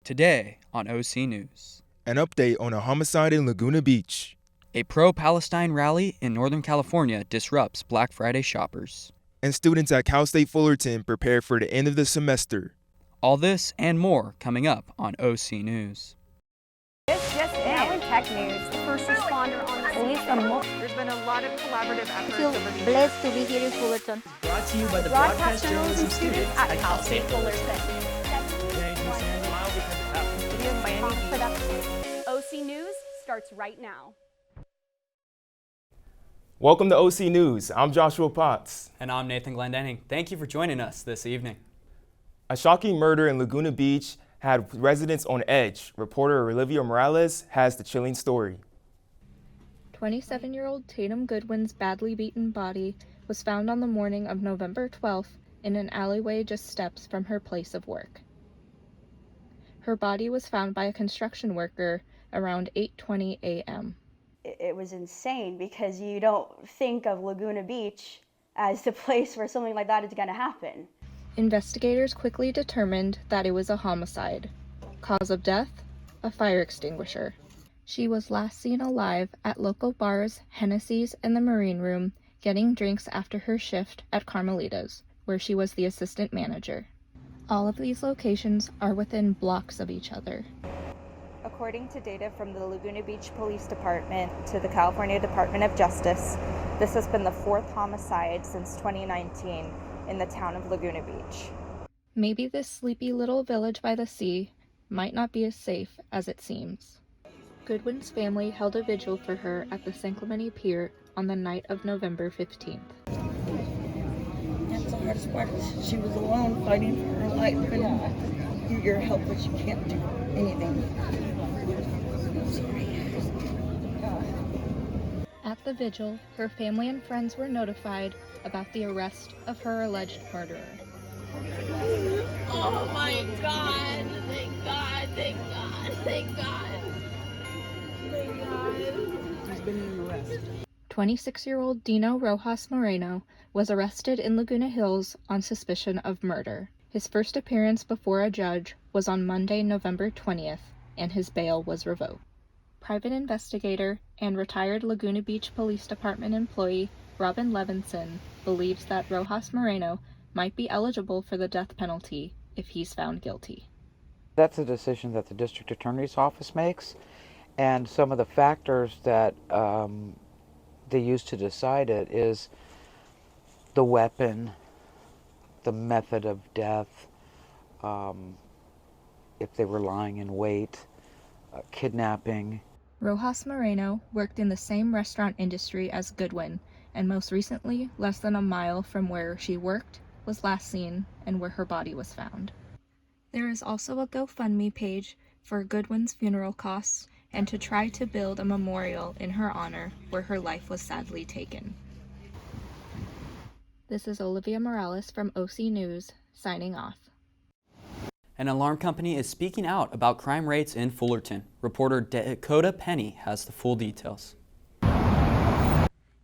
Today on OC News. An update on a homicide in Laguna Beach. A pro-Palestine rally in Northern California disrupts Black Friday shoppers. And students at Cal State Fullerton prepare for the end of the semester. All this and more coming up on OC News. It's just now in tech news. The first responder on the police. There's been a lot of collaborative efforts I over feel the blessed to be here in Fullerton. Brought to you by the Broadcast journalism students at Cal State Fullerton. OC News starts right now. Welcome to OC News. I'm Joshua Potts. And I'm Nathan Glendenning. Thank you for joining us this evening. A shocking murder in Laguna Beach had residents on edge. Reporter Olivia Morales has the chilling story. 27-year-old Tatum Goodwin's badly beaten body was found on the morning of November 12th in an alleyway just steps from her place of work. Her body was found by a construction worker around 8:20 a.m. It was insane because you don't think of Laguna Beach as the place where something like that is going to happen. Investigators quickly determined that it was a homicide. Cause of death? A fire extinguisher. She was last seen alive at local bars Hennessy's and the Marine Room, getting drinks after her shift at Carmelita's, where she was the assistant manager. All of these locations are within blocks of each other. According to data from the Laguna Beach Police Department to the California Department of Justice, this has been the fourth homicide since 2019 in the town of Laguna Beach. Maybe this sleepy little village by the sea might not be as safe as it seems. Goodwin's family held a vigil for her at the San Clemente Pier on the night of November 15th. That's the hardest part. She was alone fighting for her life, and you're helpless. You can't do anything. I'm sorry. At the vigil, her family and friends were notified about the arrest of her alleged murderer. Oh my God! Thank God! Thank God! Thank God! Thank God! He's been in arrest. 26-year-old Dino Rojas Moreno was arrested in Laguna Hills on suspicion of murder. His first appearance before a judge was on Monday, November 20th, and his bail was revoked. Private investigator and retired Laguna Beach Police Department employee Robin Levinson believes that Rojas Moreno might be eligible for the death penalty if he's found guilty. That's a decision that the district attorney's office makes, and some of the factors that they use to decide it is the weapon, the method of death, if they were lying in wait, kidnapping. Rojas Moreno worked in the same restaurant industry as Goodwin, and most recently, less than a mile from where she worked, was last seen and where her body was found. There is also a GoFundMe page for Goodwin's funeral costs and to try to build a memorial in her honor where her life was sadly taken. This is Olivia Morales from OC News, signing off. An alarm company is speaking out about crime rates in Fullerton. Reporter Dakota Penny has the full details.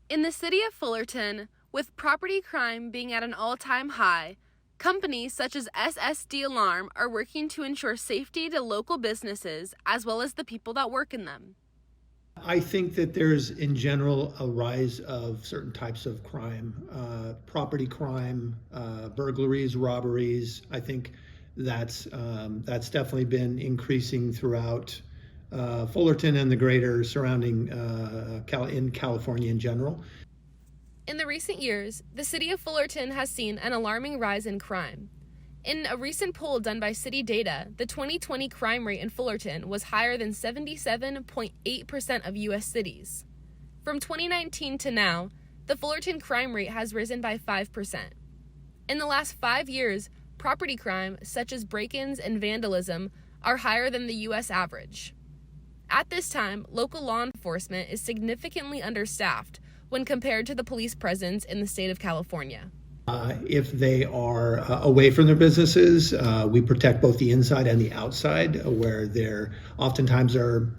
In the city of Fullerton, with property crime being at an all-time high, companies such as SSD Alarm are working to ensure safety to local businesses as well as the people that work in them. I think that there's, in general, a rise of certain types of crime, property crime, burglaries, robberies. I think that's definitely been increasing throughout Fullerton and the greater surrounding in California in general. In the recent years, the city of Fullerton has seen an alarming rise in crime. In a recent poll done by City Data, the 2020 crime rate in Fullerton was higher than 77.8% of U.S. cities. From 2019 to now, the Fullerton crime rate has risen by 5%. In the last 5 years, property crime, such as break-ins and vandalism, are higher than the U.S. average. At this time, local law enforcement is significantly understaffed when compared to the police presence in the state of California. If they are away from their businesses, we protect both the inside and the outside, where there oftentimes are,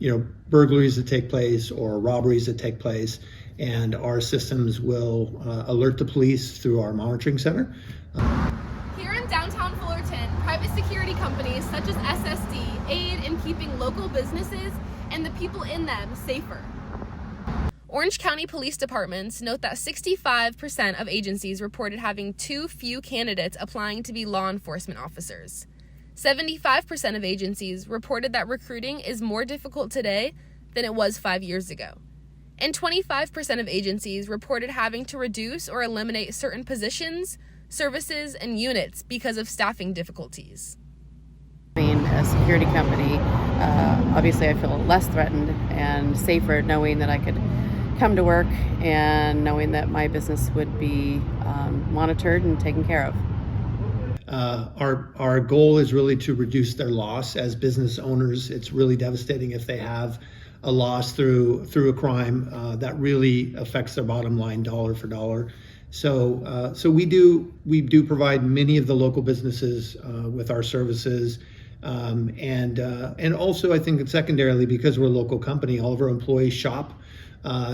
burglaries that take place or robberies that take place, and our systems will alert the police through our monitoring center. Here in downtown Fullerton, private security companies such as SSD aid in keeping local businesses and the people in them safer. Orange County Police Departments note that 65% of agencies reported having too few candidates applying to be law enforcement officers. 75% of agencies reported that recruiting is more difficult today than it was 5 years ago. And 25% of agencies reported having to reduce or eliminate certain positions, services, and units because of staffing difficulties. Being a security company, obviously I feel less threatened and safer knowing that I could come to work and knowing that my business would be monitored and taken care of. Our goal is really to reduce their loss as business owners. It's really devastating if they have a loss through a crime that really affects their bottom line dollar for dollar. So we do provide many of the local businesses with our services, and also I think that secondarily, because we're a local company, all of our employees shop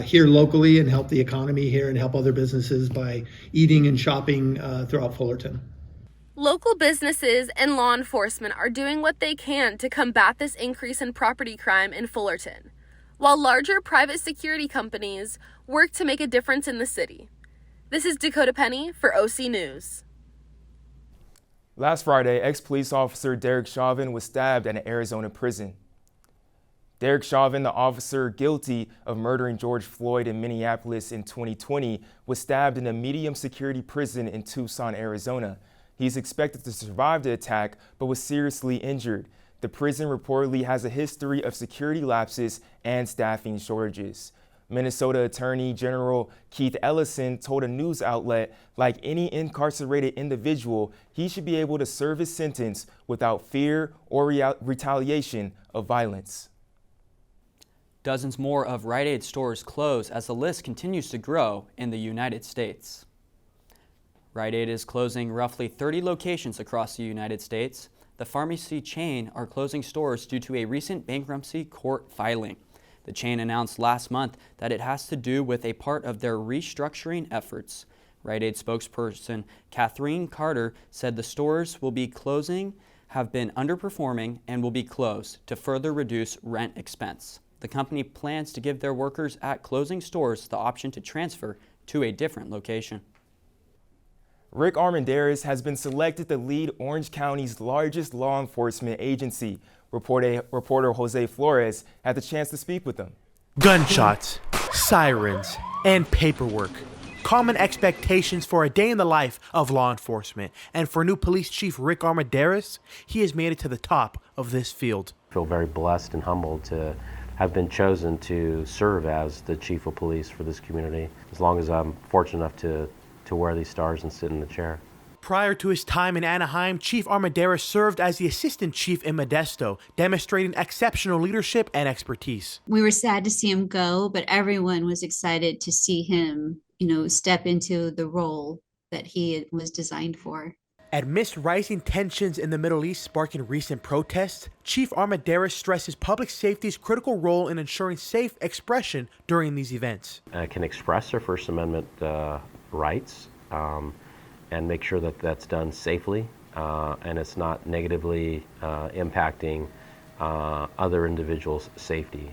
here locally and help the economy here and help other businesses by eating and shopping throughout Fullerton. Local businesses and law enforcement are doing what they can to combat this increase in property crime in Fullerton, while larger private security companies work to make a difference in the city. This is Dakota Penny for OC News. Last Friday, ex-police officer Derek Shavin was stabbed at an Arizona prison. Derek Shavin, the officer guilty of murdering George Floyd in Minneapolis in 2020, was stabbed in a medium security prison in Tucson, Arizona. He's expected to survive the attack, but was seriously injured. The prison reportedly has a history of security lapses and staffing shortages. Minnesota Attorney General Keith Ellison told a news outlet, like any incarcerated individual, he should be able to serve his sentence without fear or retaliation of violence. Dozens more of Rite Aid stores close as the list continues to grow in the United States. Rite Aid is closing roughly 30 locations across the United States. The pharmacy chain are closing stores due to a recent bankruptcy court filing. The chain announced last month that it has to do with a part of their restructuring efforts. Rite Aid spokesperson Catherine Carter said the stores will be closing, have been underperforming, and will be closed to further reduce rent expense. The company plans to give their workers at closing stores the option to transfer to a different location. Rick Armendariz has been selected to lead Orange County's largest law enforcement agency. Reporter Jose Flores had the chance to speak with him. Gunshots, sirens, and paperwork. Common expectations for a day in the life of law enforcement. And for new police chief Rick Armendariz, he has made it to the top of this field. I feel very blessed and humbled to have been chosen to serve as the chief of police for this community, as long as I'm fortunate enough to wear these stars and sit in the chair. Prior to his time in Anaheim, Chief Armendariz served as the assistant chief in Modesto, demonstrating exceptional leadership and expertise. We were sad to see him go, but everyone was excited to see him, step into the role that he was designed for. Amidst rising tensions in the Middle East sparking recent protests, Chief Armendariz stresses public safety's critical role in ensuring safe expression during these events. Can express their First Amendment rights and make sure that that's done safely and it's not negatively impacting other individuals' safety.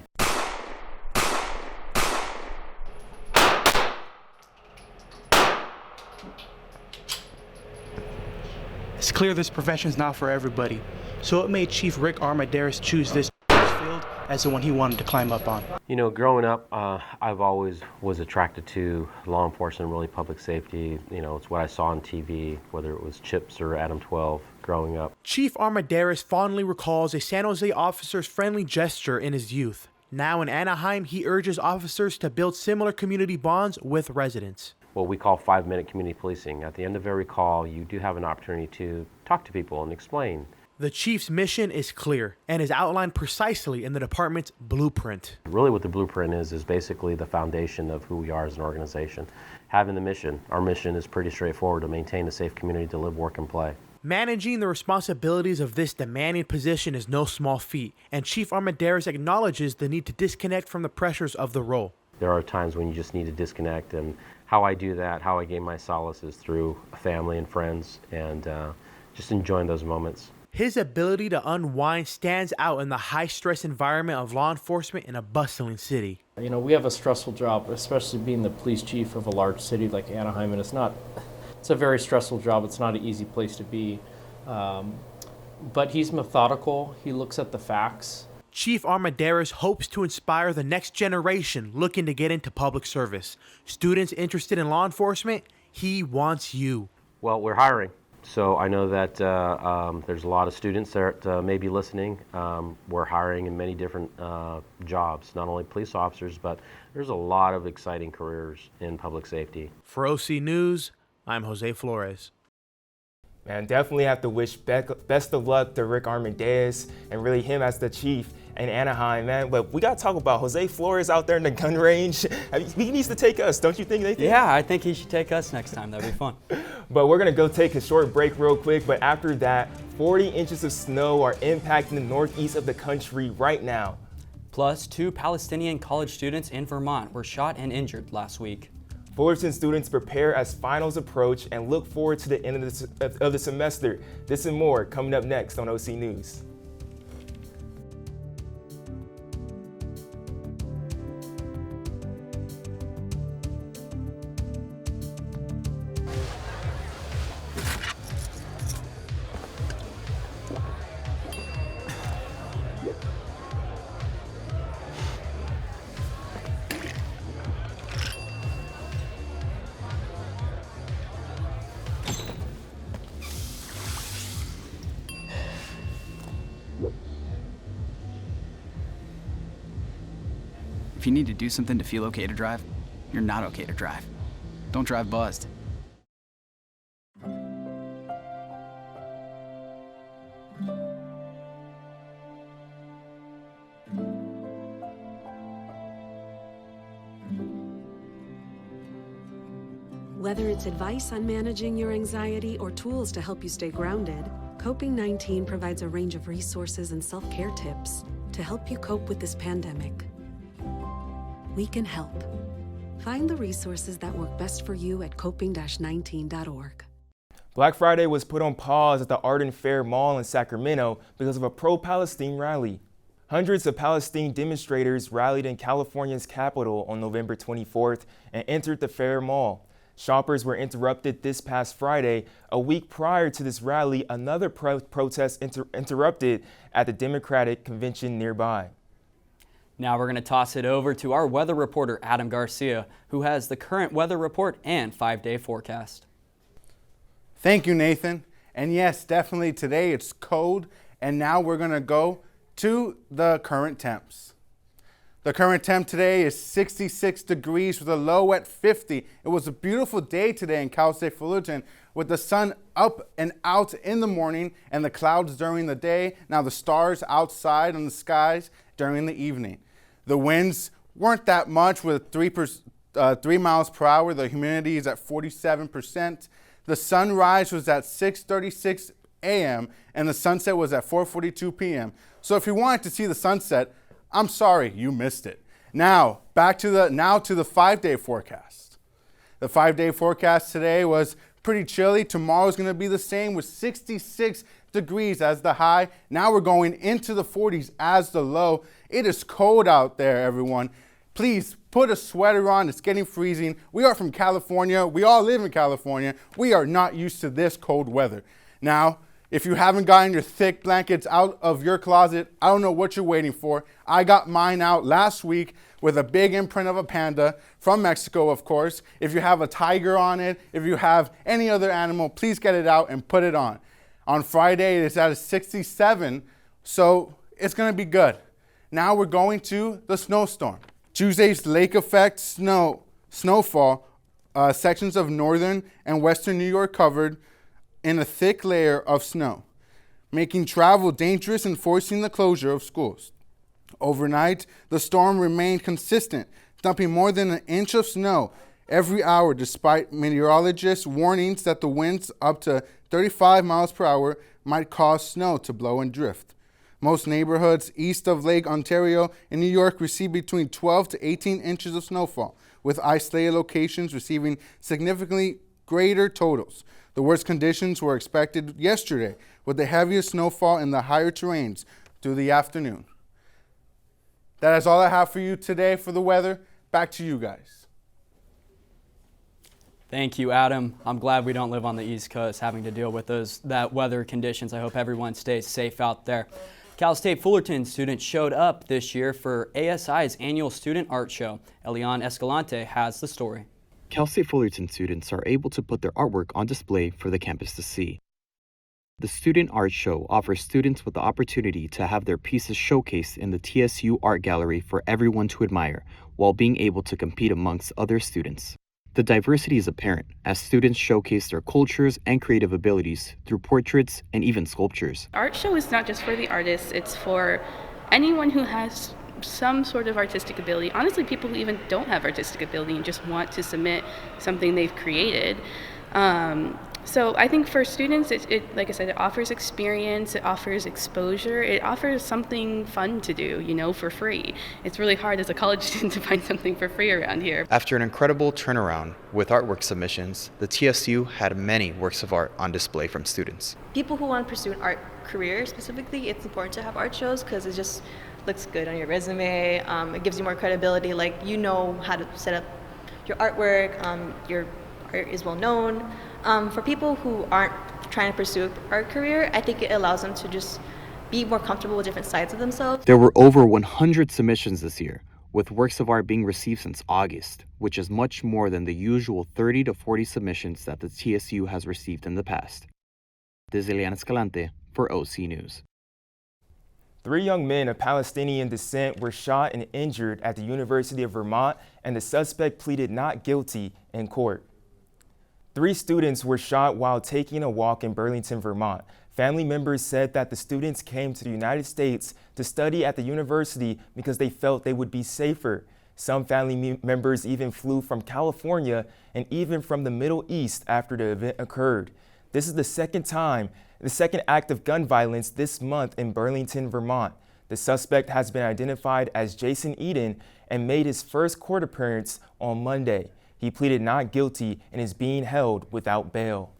It's clear this profession is not for everybody, so it made Chief Rick Armendariz choose this field as the one he wanted to climb up on. Growing up, I've always was attracted to law enforcement, really public safety. It's what I saw on TV, whether it was CHIPS or Adam 12 growing up. Chief Armendariz fondly recalls a San Jose officer's friendly gesture in his youth. Now in Anaheim, he urges officers to build similar community bonds with residents. What we call 5-minute community policing. At the end of every call, you do have an opportunity to talk to people and explain. The chief's mission is clear and is outlined precisely in the department's blueprint. Really what the blueprint is basically the foundation of who we are as an organization. Having the mission, our mission is pretty straightforward: to maintain a safe community to live, work, and play. Managing the responsibilities of this demanding position is no small feat, and Chief Armendariz acknowledges the need to disconnect from the pressures of the role. There are times when you just need to disconnect, and how I do that, how I gain my solace is through family and friends and just enjoying those moments. His ability to unwind stands out in the high-stress environment of law enforcement in a bustling city. You know, we have a stressful job, especially being the police chief of a large city like Anaheim, and it's a very stressful job. It's not an easy place to be. But he's methodical. He looks at the facts. Chief Armendariz hopes to inspire the next generation looking to get into public service. Students interested in law enforcement, he wants you. Well, we're hiring. So I know that there's a lot of students that may be listening. We're hiring in many different jobs, not only police officers, but there's a lot of exciting careers in public safety. For OC News, I'm Jose Flores. Man, definitely have to wish best of luck to Rick Armendariz and really him as the chief in Anaheim, man. But we got to talk about Jose Flores out there in the gun range. He needs to take us, don't you think, Nathan? Yeah, I think he should take us next time. That'd be fun. But we're going to go take a short break real quick. But after that, 40 inches of snow are impacting the northeast of the country right now. Plus, 2 Palestinian college students in Vermont were shot and injured last week. Fullerton students prepare as finals approach and look forward to the end of the semester. This and more coming up next on OC News. If you need to do something to feel okay to drive, you're not okay to drive. Don't drive buzzed. Whether it's advice on managing your anxiety or tools to help you stay grounded, Coping-19 provides a range of resources and self-care tips to help you cope with this pandemic. We can help. Find the resources that work best for you at coping-19.org. Black Friday was put on pause at the Arden Fair Mall in Sacramento because of a pro-Palestine rally. Hundreds of Palestine demonstrators rallied in California's capital on November 24th and entered the Fair Mall. Shoppers were interrupted this past Friday. A week prior to this rally, another protest interrupted at the Democratic convention nearby. Now we're going to toss it over to our weather reporter, Adam Garcia, who has the current weather report and 5-day forecast. Thank you, Nathan. And yes, definitely today it's cold, and now we're going to go to the current temps. The current temp today is 66 degrees with a low at 50. It was a beautiful day today in Cal State Fullerton with the sun up and out in the morning and the clouds during the day. Now the stars outside in the skies during the evening. The winds weren't that much with 3 miles per hour. The humidity is at 47%. The sunrise was at 6:36 a.m. and the sunset was at 4:42 p.m. So if you wanted to see the sunset, I'm sorry, you missed it. Now, to the 5-day forecast. The 5-day forecast today was pretty chilly. Tomorrow's going to be the same with 66 degrees as the high. Now we're going into the 40s as the low. It is cold out there, everyone. Please put a sweater on. It's getting freezing. We are from California. We all live in California. We are not used to this cold weather. Now, if you haven't gotten your thick blankets out of your closet, I don't know what you're waiting for. I got mine out last week with a big imprint of a panda from Mexico, of course. If you have a tiger on it, if you have any other animal, please get it out and put it on. On Friday, it's at a 67, so it's going to be good. Now we're going to the snowstorm. Tuesday's lake effect snowfall, sections of northern and western New York covered in a thick layer of snow, making travel dangerous and forcing the closure of schools. Overnight, the storm remained consistent, dumping more than an inch of snow every hour despite meteorologists' warnings that the winds up to 35 miles per hour might cause snow to blow and drift. Most neighborhoods east of Lake Ontario in New York received between 12 to 18 inches of snowfall, with isolated locations receiving significantly greater totals. The worst conditions were expected yesterday, with the heaviest snowfall in the higher terrains through the afternoon. That is all I have for you today for the weather. Back to you guys. Thank you, Adam. I'm glad we don't live on the East Coast having to deal with that weather conditions. I hope everyone stays safe out there. Cal State Fullerton students showed up this year for ASI's annual student art show. Elian Escalante has the story. Cal State Fullerton students are able to put their artwork on display for the campus to see. The student art show offers students with the opportunity to have their pieces showcased in the TSU Art Gallery for everyone to admire, while being able to compete amongst other students. The diversity is apparent as students showcase their cultures and creative abilities through portraits and even sculptures. Art show is not just for the artists, it's for anyone who has some sort of artistic ability. Honestly, people who even don't have artistic ability and just want to submit something they've created. So I think for students, it like I said, it offers experience, it offers exposure, it offers something fun to do, for free. It's really hard as a college student to find something for free around here. After an incredible turnaround with artwork submissions, the TSU had many works of art on display from students. People who want to pursue an art career specifically, it's important to have art shows because it just looks good on your resume. It gives you more credibility, like you know how to set up your artwork, your art is well known. For people who aren't trying to pursue an art career, I think it allows them to just be more comfortable with different sides of themselves. There were over 100 submissions this year, with works of art being received since August, which is much more than the usual 30 to 40 submissions that the TSU has received in the past. This is Elian Escalante for OC News. 3 young men of Palestinian descent were shot and injured at the University of Vermont, and the suspect pleaded not guilty in court. 3 students were shot while taking a walk in Burlington, Vermont. Family members said that the students came to the United States to study at the university because they felt they would be safer. Some family members even flew from California and even from the Middle East after the event occurred. This is the second act of gun violence this month in Burlington, Vermont. The suspect has been identified as Jason Eden and made his first court appearance on Monday. He pleaded not guilty and is being held without bail.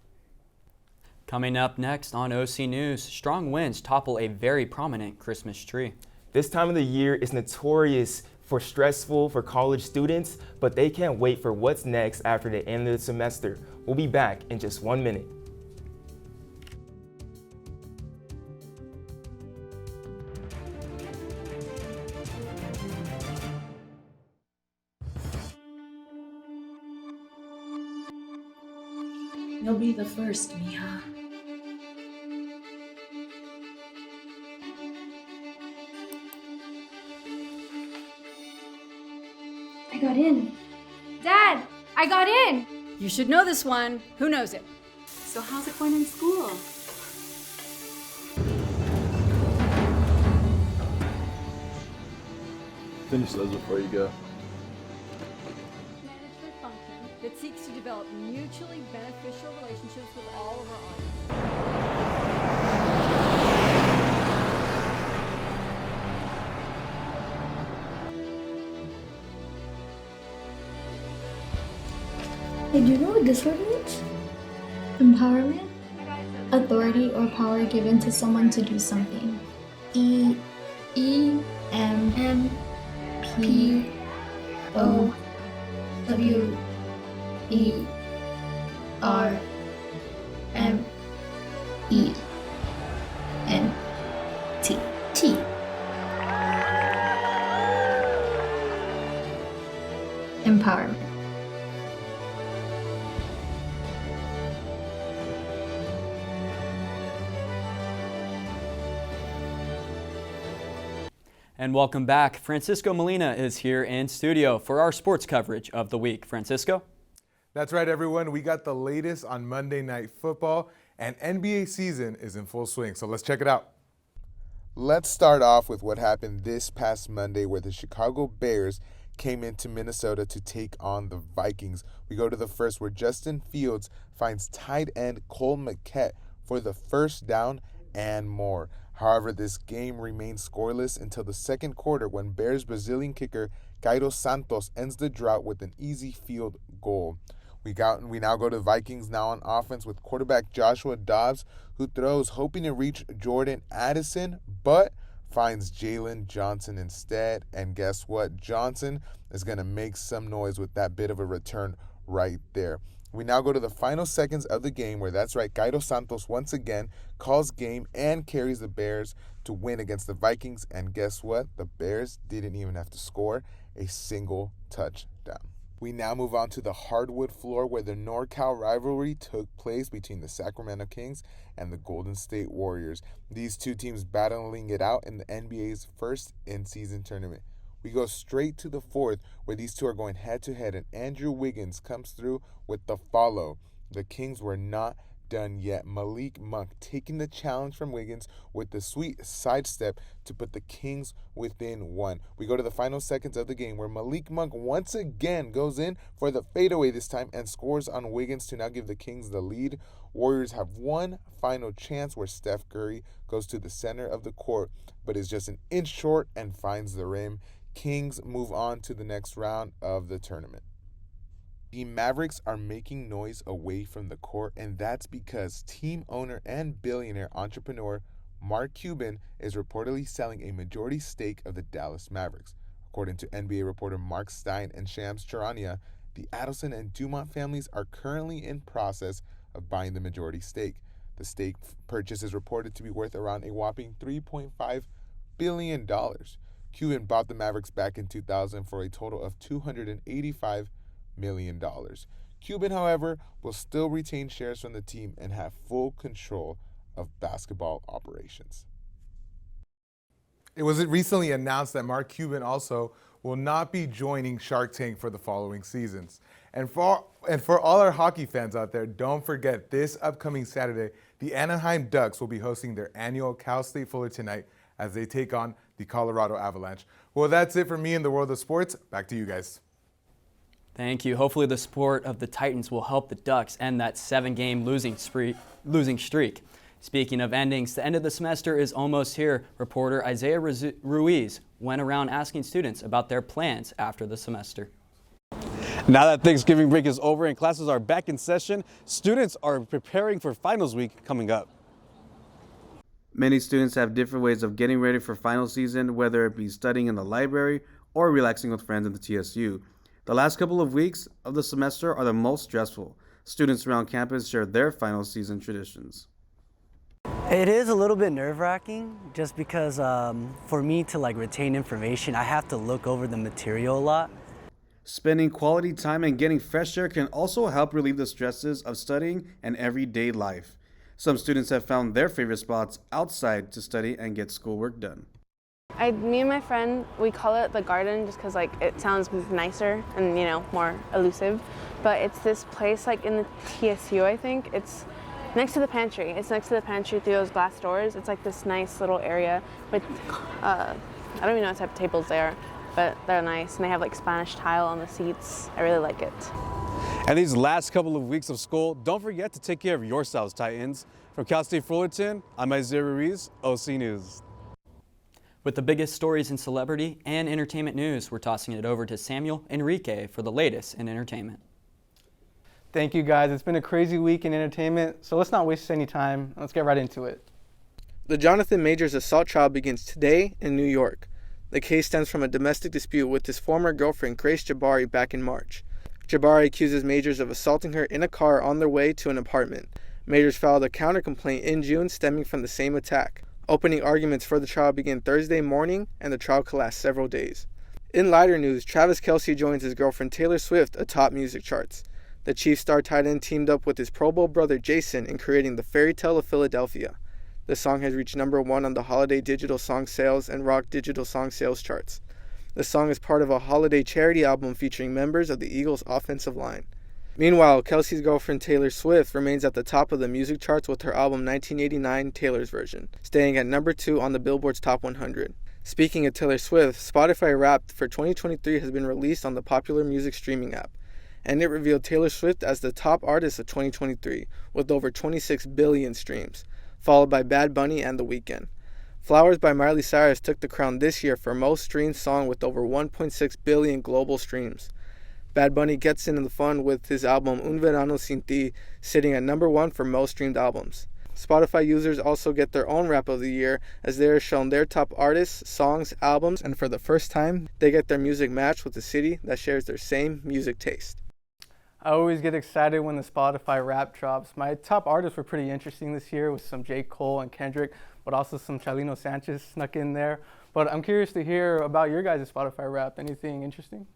Coming up next on OC News, strong winds topple a very prominent Christmas tree. This time of the year is notorious for stressful for college students, but they can't wait for what's next after the end of the semester. We'll be back in just 1 minute. You'll be the first, Mija. I got in. Dad, I got in. You should know this one. Who knows it? So how's it going in school? Finish those before you go. That seeks to develop mutually beneficial relationships with all of our audience. Hey, do you know what this word means? Empowerment? Authority or power given to someone to do something. E M P O W E R M E N T. T. Empowerment. And welcome back. Francisco Molina is here in studio for our sports coverage of the week. Francisco? That's right, everyone. We got the latest on Monday Night Football, and NBA season is in full swing, so let's check it out. Let's start off with what happened this past Monday, where the Chicago Bears came into Minnesota to take on the Vikings. We go to the first, where Justin Fields finds tight end Cole Maquette for the first down and more. However, this game remained scoreless until the second quarter, when Bears Brazilian kicker Cairo Santos ends the drought with an easy field goal. We now go to the Vikings now on offense with quarterback Joshua Dobbs, who throws hoping to reach Jordan Addison, but finds Jalen Johnson instead. And guess what? Johnson is going to make some noise with that bit of a return right there. We now go to the final seconds of the game where, that's right, Cairo Santos once again calls game and carries the Bears to win against the Vikings. And guess what? The Bears didn't even have to score a single touchdown. We now move on to the hardwood floor where the NorCal rivalry took place between the Sacramento Kings and the Golden State Warriors. These two teams battling it out in the NBA's first in-season tournament. We go straight to the fourth where these two are going head-to-head, and Andrew Wiggins comes through with the follow. The Kings were not done yet. Malik Monk taking the challenge from Wiggins with the sweet sidestep to put the Kings within one. We go to the final seconds of the game where Malik Monk once again goes in for the fadeaway this time and scores on Wiggins to now give the Kings the lead. Warriors have one final chance where Steph Curry goes to the center of the court but is just an inch short and finds the rim. Kings move on to the next round of the tournament. The Mavericks are making noise away from the court, and that's because team owner and billionaire entrepreneur Mark Cuban is reportedly selling a majority stake of the Dallas Mavericks. According to NBA reporter Mark Stein and Shams Charania, the Adelson and Dumont families are currently in process of buying the majority stake. The stake purchase is reported to be worth around a whopping $3.5 billion. Cuban bought the Mavericks back in 2000 for a total of $285 million. Cuban, however, will still retain shares from the team and have full control of basketball operations. It was recently announced that Mark Cuban also will not be joining Shark Tank for the following seasons. And for all our hockey fans out there, don't forget this upcoming Saturday, the Anaheim Ducks will be hosting their annual Cal State Fullerton night as they take on the Colorado Avalanche. Well, that's it for me in the world of sports. Back to you guys. Thank you. Hopefully the support of the Titans will help the Ducks end that 7-game losing streak. Speaking of endings, the end of the semester is almost here. Reporter Isaiah Ruiz went around asking students about their plans after the semester. Now that Thanksgiving break is over and classes are back in session, students are preparing for finals week coming up. Many students have different ways of getting ready for final season, whether it be studying in the library or relaxing with friends in the TSU. The last couple of weeks of the semester are the most stressful. Students around campus share their final season traditions. It is a little bit nerve-wracking just because for me to retain information, I have to look over the material a lot. Spending quality time and getting fresh air can also help relieve the stresses of studying and everyday life. Some students have found their favorite spots outside to study and get schoolwork done. Me and my friend, we call it the garden just because it sounds nicer and more elusive. But it's this place in the TSU, I think. It's next to the pantry. It's next to the pantry through those glass doors. It's this nice little area with I don't even know what type of tables they are, but they're nice and they have Spanish tile on the seats. I really like it. And these last couple of weeks of school, don't forget to take care of yourselves, Titans. From Cal State Fullerton, I'm Isaiah Ruiz, OC News. With the biggest stories in celebrity and entertainment news, we're tossing it over to Samuel Enrique for the latest in entertainment. Thank you, guys. It's been a crazy week in entertainment, so let's not waste any time. Let's get right into it. The Jonathan Majors assault trial begins today in New York. The case stems from a domestic dispute with his former girlfriend, Grace Jabari, back in March. Jabari accuses Majors of assaulting her in a car on their way to an apartment. Majors filed a counter-complaint in June stemming from the same attack. Opening arguments for the trial began Thursday morning, and the trial could last several days. In lighter news, Travis Kelce joins his girlfriend Taylor Swift atop music charts. The Chiefs star tight end teamed up with his Pro Bowl brother Jason in creating the Fairy Tale of Philadelphia. The song has reached #1 on the Holiday Digital Song Sales and Rock Digital Song Sales charts. The song is part of a holiday charity album featuring members of the Eagles' offensive line. Meanwhile, Kelce's girlfriend Taylor Swift remains at the top of the music charts with her album 1989, Taylor's Version, staying at #2 on the Billboard's Top 100. Speaking of Taylor Swift, Spotify Wrapped for 2023 has been released on the popular music streaming app, and it revealed Taylor Swift as the top artist of 2023 with over 26 billion streams, followed by Bad Bunny and The Weeknd. Flowers by Miley Cyrus took the crown this year for most streamed song with over 1.6 billion global streams. Bad Bunny gets into the fun with his album Un Verano Sin Ti, sitting at #1 for most streamed albums. Spotify users also get their own Rap of the Year, as they are shown their top artists, songs, albums, and for the first time, they get their music matched with a city that shares their same music taste. I always get excited when the Spotify Rap drops. My top artists were pretty interesting this year, with some J. Cole and Kendrick, but also some Chalino Sanchez snuck in there. But I'm curious to hear about your guys' Spotify Rap. Anything interesting?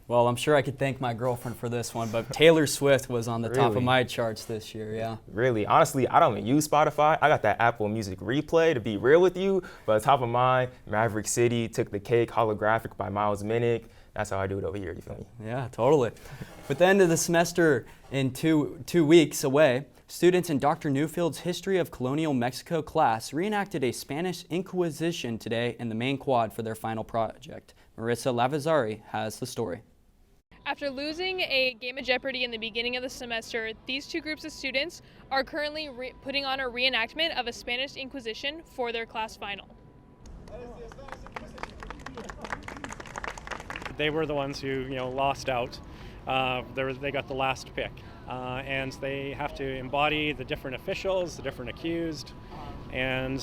Well, I'm sure I could thank my girlfriend for this one, but Taylor Swift was on the top of my charts this year, yeah. Really? Honestly, I don't even use Spotify. I got that Apple Music Replay, to be real with you. But top of mine, Maverick City, Took the Cake, Holographic by Miles Minnick. That's how I do it over here, you feel me? Yeah, totally. With the end of the semester in two weeks away, students in Dr. Newfield's History of Colonial Mexico class reenacted a Spanish Inquisition today in the main quad for their final project. Marissa Lavazari has the story. After losing a game of Jeopardy in the beginning of the semester, these two groups of students are currently putting on a reenactment of a Spanish Inquisition for their class final. They were the ones who, lost out. They got the last pick, and they have to embody the different officials, the different accused, and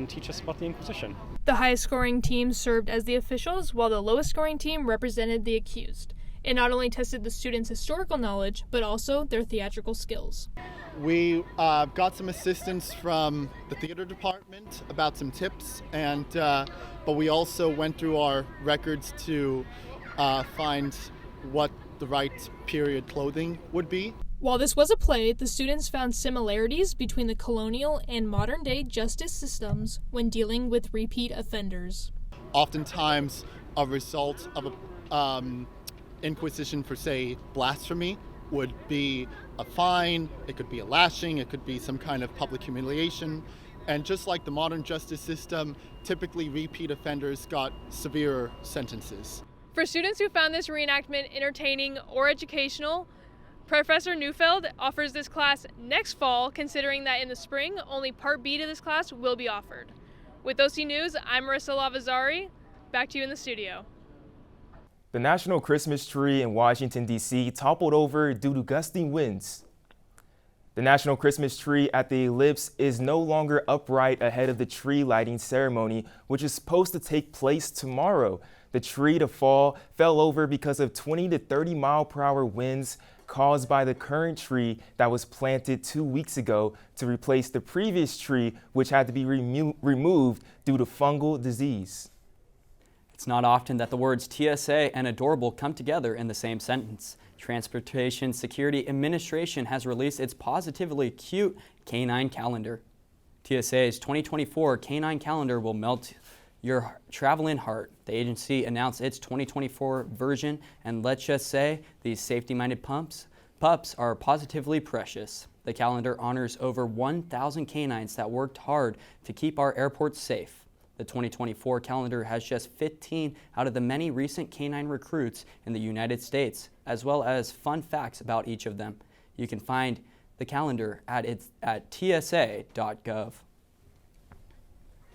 teach us about the Inquisition. The highest scoring team served as the officials, while the lowest scoring team represented the accused. It not only tested the students' historical knowledge, but also their theatrical skills. We got some assistance from the theater department about some tips, but we also went through our records to find what the right period clothing would be. While this was a play, the students found similarities between the colonial and modern-day justice systems when dealing with repeat offenders. Oftentimes, a result of a Inquisition for, say, blasphemy would be a fine, it could be a lashing, it could be some kind of public humiliation. And just like the modern justice system, typically repeat offenders got severer sentences. For students who found this reenactment entertaining or educational, Professor Neufeld offers this class next fall, considering that in the spring, only Part B to this class will be offered. With OC News, I'm Marissa Lavazari. Back to you in the studio. The National Christmas tree in Washington, D.C. toppled over due to gusty winds. The National Christmas tree at the Ellipse is no longer upright ahead of the tree lighting ceremony, which is supposed to take place tomorrow. The tree to fall fell over because of 20 to 30 mile-per-hour winds caused by the current tree that was planted 2 weeks ago to replace the previous tree, which had to be removed due to fungal disease. It's not often that the words TSA and adorable come together in the same sentence. Transportation Security Administration has released its positively cute Canine Calendar. TSA's 2024 Canine Calendar will melt your traveling heart. The agency announced its 2024 version, and let's just say these safety-minded pups are positively precious. The calendar honors over 1,000 canines that worked hard to keep our airports safe. The 2024 calendar has just 15 out of the many recent canine recruits in the United States, as well as fun facts about each of them. You can find the calendar at tsa.gov.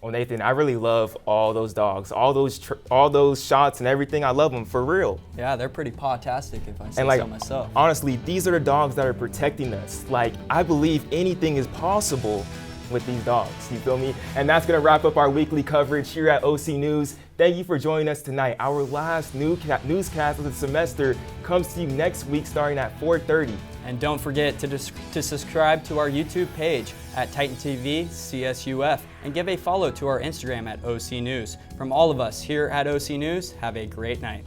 Well, Nathan, I really love all those dogs, all those shots and everything. I love them for real. Yeah, they're pretty paw-tastic if I say so myself. Honestly, these are the dogs that are protecting us. I believe anything is possible with these dogs, you feel me? And that's gonna wrap up our weekly coverage here at OC News. Thank you for joining us tonight. Our last newscast of the semester comes to you next week starting at 4:30. And don't forget to subscribe to our YouTube page at Titan TV CSUF and give a follow to our Instagram at OC News. From all of us here at OC News, have a great night.